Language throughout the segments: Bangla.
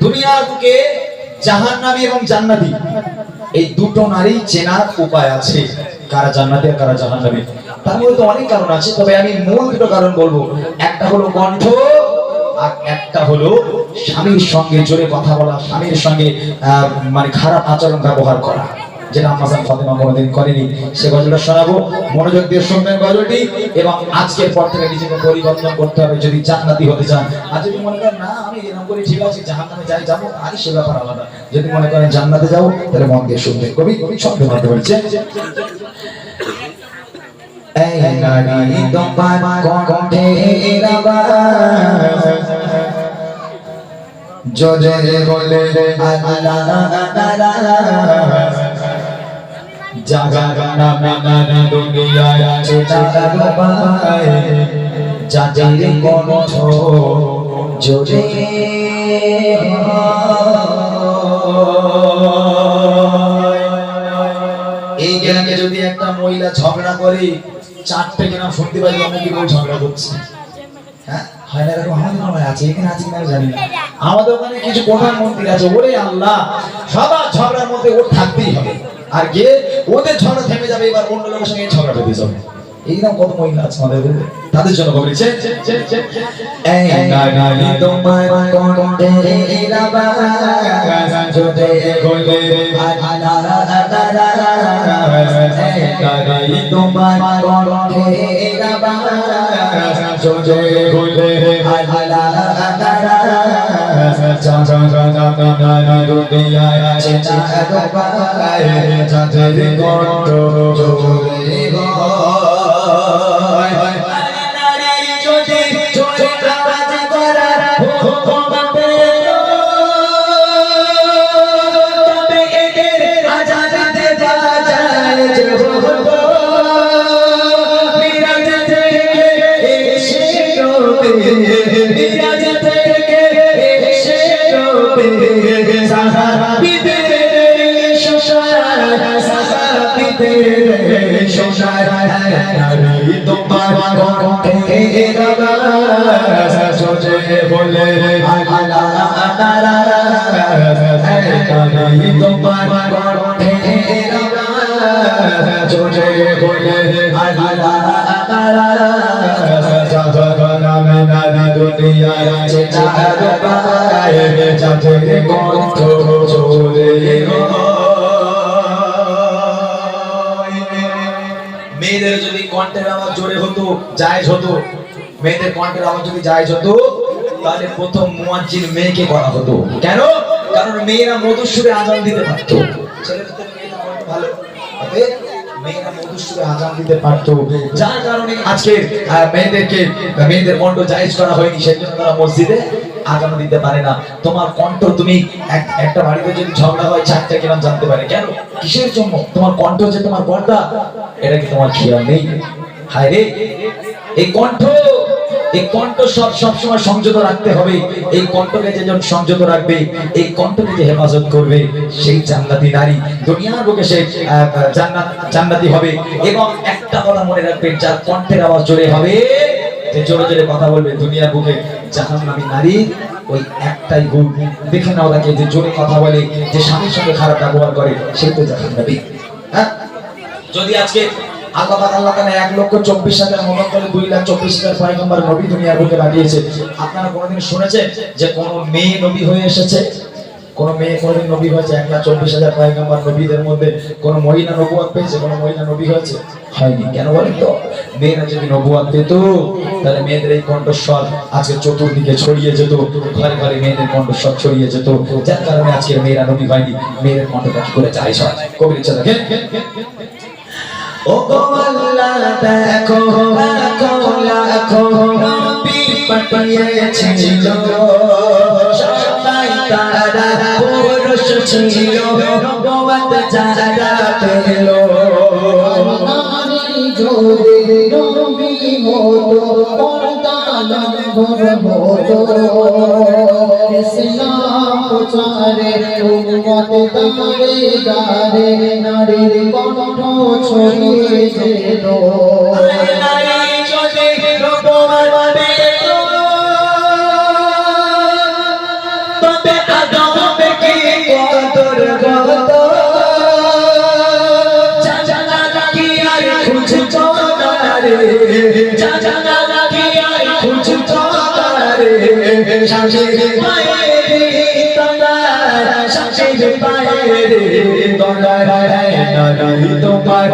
দুনিয়ার বুকে জাহান্নামী এবং জান্নাতি এই দুটো নারী চেনার উপায় আছে, কারা জান্নাতি আর কারা জাহান্নামী। তার মধ্যে তো অনেক কারণ আছে, তবে আমি মূল দুটো কারণ বলবো। একটা হলো কণ্ঠ, আর একটা হলো স্বামীর সঙ্গে জোরে কথা বলা, স্বামীর সঙ্গে মানে খারাপ আচরণ ব্যবহার করা, যেটা আম্মাজান ফাতেমা কোনোদিন করেনি। সে গজলটা শোনাবো, মনোযোগ দিয়ে শুনবেন গজলটি। এবং আজকের পর থেকে নিজেকে পরিবর্তন করতে হবে যদি জান্নাতি হতে চান। আর যদি মনে করেন না আমি এরকম করে ঠিক আছে জাহান্নামে যাই যাবো, আর সে ব্যাপার আলাদা। যদি মনে করেন জান্নাতে যাবো, তাহলে মন দিয়ে শুনবেন। কবি শব্দ মানতে বলছে, এই নারী তোমার কণ্ঠের আওয়াজ জোরে বলে আল্লাহ জাগানা নানা দুনিয়ায় চেনার উপায়, যাদের কণ্ঠ জোরে এই গ্রামে যদি একটা মহিলা ঝগড়া করে, চারটে গ্রাম শুনতে পাই আমি কি বল ঝগড়া করছি। হ্যাঁ হয় না এরকম? আমাদের মনে আছে, এখানে আছে কিনা জানি না। আমাদের ওখানে কিছু প্রধানমন্ত্রী আছে, ওরে আল্লাহ সবার ঝগড়ার মধ্যে ওর থাকতেই হবে, আর গিয়ে ওদের ঝগড়া থেমে যাবে, এবার অন্য লোকের সঙ্গে ঝগড়া বেঁধে যাবে। এইরকম কত মহিলা আছে আমাদের, তাদের জন্য বলেছে এই নারী তোমার কণ্ঠের আওয়াজ জোরে বলে নারী তোমার কণ্ঠের আওয়াজ জোরে বলে মেয়েদের যদি কণ্ঠের আওয়াজ জোরে হতো, জায়েজ হতো, মেয়েদের কণ্ঠের আওয়াজ যদি জায়েজ হতো, তাহলে প্রথম মুয়াজ্জিন মেয়েকে করা হতো। কেন? কারণ মেয়েরা মধুর সুরে আযান দিতে পারতো। ছেলেদের থেকে মেয়েদের কণ্ঠ ভালো, মেয়েরা মধুর সুরে আযান দিতে পারতো, যার কারণে আজকে মেয়েদের কণ্ঠ জায়েজ করা হয়নি, সেজন্য তারা মসজিদে আযান দিতে পারে না। তোমার কণ্ঠ, তুমি একটা বাড়িতে যদি ঝগড়া হয়, চারটা গ্রাম জানতে পারে। কেন? কিসের জন্য? তোমার কণ্ঠ যে তোমার পর্দা, এটা কি তোমার খেয়াল নেই? হায় রে, এই কণ্ঠ সব সময় সংযত রাখতে হবে। এই কণ্ঠকে যে সংযত রাখবে, এই কণ্ঠকে যে হেফাজত করবে, সেই জান্নাতি নারী দুনিয়ার বুকে সে জান্নাতি হবে। এবং একটা কথা মনে রাখবেন, যার কণ্ঠের আওয়াজ জোরে হবে, যে জোরে জোরে কথা বলবে, দুনিয়ার বুকে জাহান্নামী নারী ওই একটাই গুণ। দেখে নাও তাকে, যে জোরে কথা বলে, যে স্বামীর সঙ্গে খারাপ ব্যবহার করে, সেই তো জাহান্নামী। হ্যাঁ, যদি আজকে আল্লাহ তাআলা 1,24,000 মত করে 2,24,000 পয়গম্বর নবী দুনিয়ার বুকে পাঠিয়েছে। আপনারা কোনোদিন শুনেছেন যে কোন মেয়ে নবী হয়ে এসেছে? কোন মেয়ে কোনদিন নবী হয়েছে? 1,24,000 পয়গম্বর নবীদের মধ্যে কোন মহিলা নবুয়ত পেয়েছে? কোন মহিলা নবী হয়েছে? হয়নি। কেন বলেন তো? মেয়েরা যদি নবুয়ত পেত, তাহলে মেয়েদের এই কণ্ঠস্বর আজকে চতুর্দিকে ছড়িয়ে যেত, ঘরে ঘরে মেয়েদের কণ্ঠস্বর ছড়িয়ে যেত। যার কারণে আজকে মেয়েরা নবী হয়নি। মেয়েদের কণ্ঠটা কি করে যায়? কবির ইচ্ছা দেখেন, ও গো আল্লাহ দেখো লাখো লাখো নবী পাঠিয়েছিল, সবাই তারা পুরুষ ছিল, নবুয়ত যারা পেল, নারী যদি নবী হতো, পর্দা লঙ্ঘন হতো, ইসলাম প্রচারে উম্মত তারে গারে নারীর কণ্ঠ ছড়িয়ে যেত। নারী যদি নবুয়ত পেত, তবে আদমে কি কদর কত জানা কি আর খুঁজছো না রে জানা কি আর খুঁজছো না রে শাশির পায়ে রে তোমার শাশির পায়ে রে তোমার নারী তোমার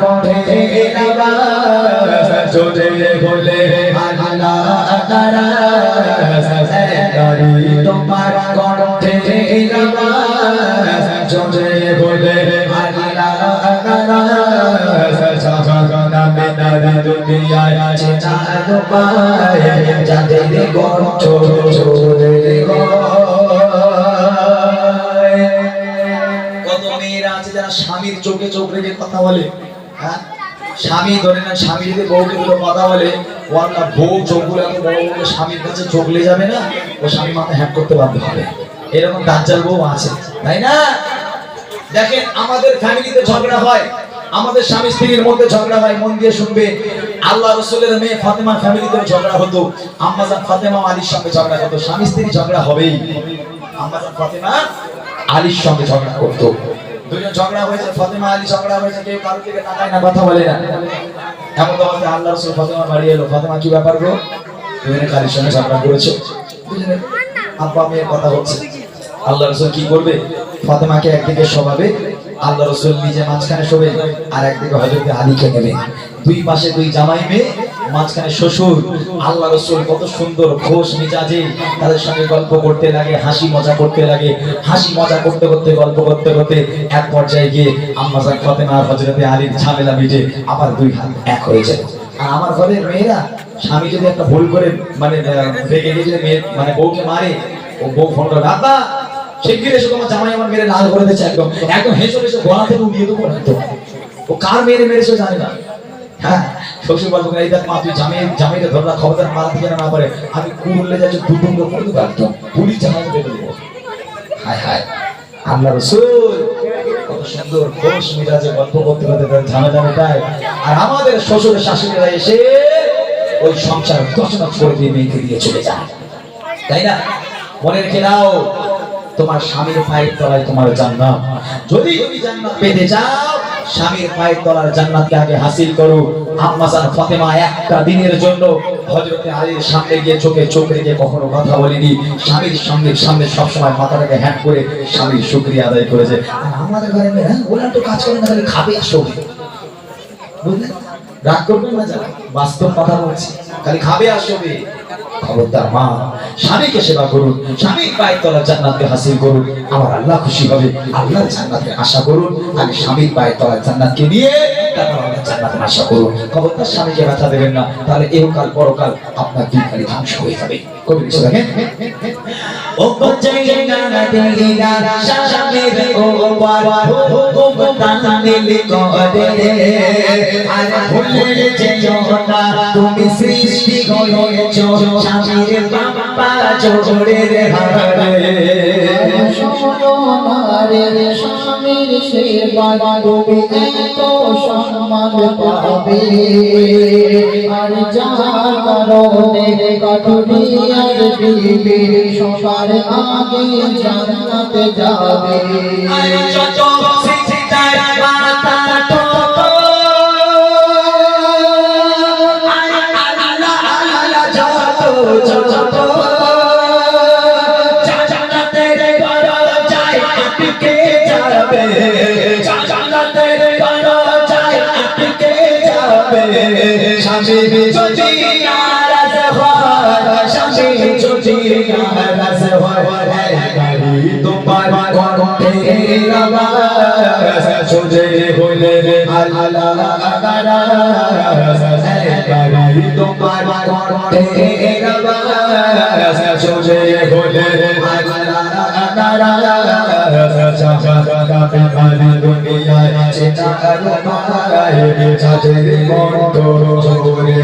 কণ্ঠে আওয়াজ জোরে বলে আল্লাহ তাআলা নারী তোমার কণ্ঠে আওয়াজ জোরে বলে আল্লাহ তাআলা জাহান্নামে নারী দুনিয়ায় আছে চাঁদ পায় যাদের কণ্ঠ জোরে কত মেয়েরা আছে যারা স্বামীর চোখে চোখ রেখে কথা বলে হ্যাঁ স্বামী ধরে না স্বামী যদি বউকে দুটো কথা বলে ও আপনার বউ চোখগুলো এত বড় বড় স্বামীর কাছে চোখ লে যাবে না ও স্বামী মাথা হ্যাক করতে বাধ্য হবে এরকম দাজ্জাল বউ আছে তাই না দেখেন আমাদের ফ্যামিলিতে ঝগড়া হয় আমাদের স্বামী স্ত্রীর মধ্যে ঝগড়া হয় মন দিয়ে শুনবে আল্লাহ রাসূলের মেয়ে ফাতেমার ফ্যামিলিতে ঝগড়া হতো আম্মা জান ফাতেমা আলীর সঙ্গে ঝগড়া হতো স্বামী স্ত্রী ঝগড়া হবেই আম্মা জান ফাতেমা আলীর সঙ্গে ঝগড়া করতো দুজন ঝগড়া হয়েছে ফাতেমা আলী ঝগড়া হয়েছে কেউ কারোর দিকে তাকায় না কথা বলে না এমন অবস্থায় আল্লাহ রাসূল ফাতেমা বাড়ি এলো ফাতেমা কি ব্যাপার গো দুজনে কালীর সঙ্গে ঝগড়া করেছে দুজনে আব্বা মেয়ের কথা হচ্ছে আল্লাহ রাসূল কি করবে ফাতেমাকে একদিকে শোভাবে আল্লাহ রাসূল নিজে মাঝখানে শোবে আর একদিকে হযরত আলীকে নেবে দুই পাশে দুই জামাই মেয়ে মাঝখানে শ্বশুর আল্লাহ রাসূল কত সুন্দর খোশ মিজাজে তাদের সঙ্গে গল্প করতে লাগে হাসি মজা করতে লাগে হাসি মজা করতে করতে গল্প করতে করতে এক পর্যায়ে গিয়ে আম্মা জান ফাতেমা আর হযরত আলীর ঝামেলা মিটে আবার দুই হাত এক হয়ে যায় আর আমার ঘরের মেয়েরা স্বামী যদি একটা ভুল করে মানে রেগে গিয়ে যদি মেয়ে মানে বউকে মারে ও বউ ফোন করে আব্বা শিগগির এসে তোমার জামাই আমার মেরে লাল করে দিয়েছে একদম একদম হেসে হেসে গলা থেকে উড়িয়ে দেবো না তো ও কার মেরে মেরেছে জানে না হ্যাঁ শ্বশুর বলবো এই দেখ মা তুই জামাইকে ধরে রাখ খবরদার মারা থেকে না পারে আমি কুড়লে যাচ্ছি দুটুঙ্গ করে দেবো একদম পুলিশ জামাই বেঁধে দেবো হায় হায় আল্লাহ রাসূল কত সুন্দর খোশ মিজাজে গল্প করতে করতে তার ঝামেলা মেটায় আর আমাদের শ্বশুর শাশুড়িরা এসে ওই সংসার দশনক করে দিয়ে মেয়েকে দিয়ে চলে যায় তাই না মনে রেখে দাও তোমার স্বামীর পায়ের তলায় তোমার জান্নাত যদি তুমি জান্নাত পেতে চাও স্বামীর পায়ের তলার জান্নাতকে আগে হাসিল করো আম্মা জান ফাতেমা একটা দিনের জন্য হযরত আলীর সামনে গিয়ে চোখে চোখ রেখে কখনো কথা বলেনি স্বামীর সামনে সব সময় মাথাটাকে হ্যাট করে স্বামীর শুকরিয়া আদায় করেছে আর আমাদের ঘরে মেয়ে ওরা তো কাজ করে না খালি খাবে আর শোবে বুঝলেন রাগ করবেন না যারা বাস্তব কথা বলছি খালি খাবে আর শোবে খবরদার মা স্বামীকে সেবা করুন স্বামীর পায়ের তলার জান্নাতকে হাসিল করুন আমার আল্লাহ খুশি হবে আল্লাহর জান্নাতকে আশা করুন আগে স্বামীর পায়ের তলার জান্নাতকে নিয়ে তারপর আল্লাহর জান্নাতের আশা করুন খবরদার স্বামীকে ব্যথা দেবেন না তাহলে এহকাল পরকাল আপনার দুই খালি ধ্বংস হয়ে যাবে কবি লিখে দেখেন ও জাইনা দিনা স্বামীর ওপর ভুগতানে লিখরে আর ভুলে যেও না তুমি সৃষ্টি হয়েছো স্বামীর বাবা জোড়ের হারে শোনো মারে স্বামীর সেবা তুমি এত সম্মান পাবে আর যার কারণে কাঠুরিয়ার বিবি সবার আগে জান্নাতে যাবে আর যত সিজদার মাথা ঠোঁট আল্লাহ আল্লাহ যত জান্নাতের দরজায় আটকে যাবে জান্নাতের দরজায় আটকে যাবে স্বামী যদি নারাজ হয় স্বামী যদি নারাজ হয় নারী তোমার কণ্ঠে আওয়াজ সোজে হইলে আল্লাহ নারী তোমার কণ্ঠে আওয়াজ সোজে হইলে দুনিয়ায় চেষ্টা যাদের কণ্ঠ জোরে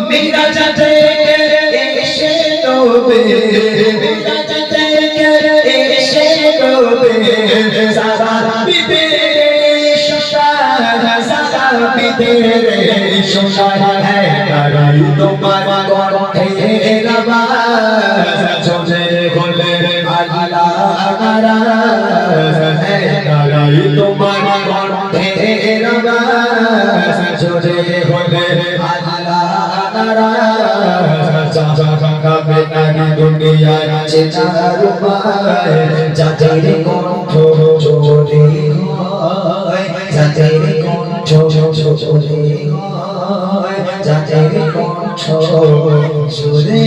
মেরা যাতে এসে তবে শোনায় হ্যাঁ তারাই তোমার কণ্ঠের আওয়াজ জোরে বলে আল্লাহ নারাজ হ্যাঁ তারাই তোমার কণ্ঠের আওয়াজ জোরে বলে আল্লাহ নারাজ জাগাবে নারী দুনিয়ায় চেনার উপায় যাদের কণ্ঠ জোরে হয় যাদের কণ্ঠ জোরে হয় যাদের কণ্ঠ জোরে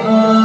হয়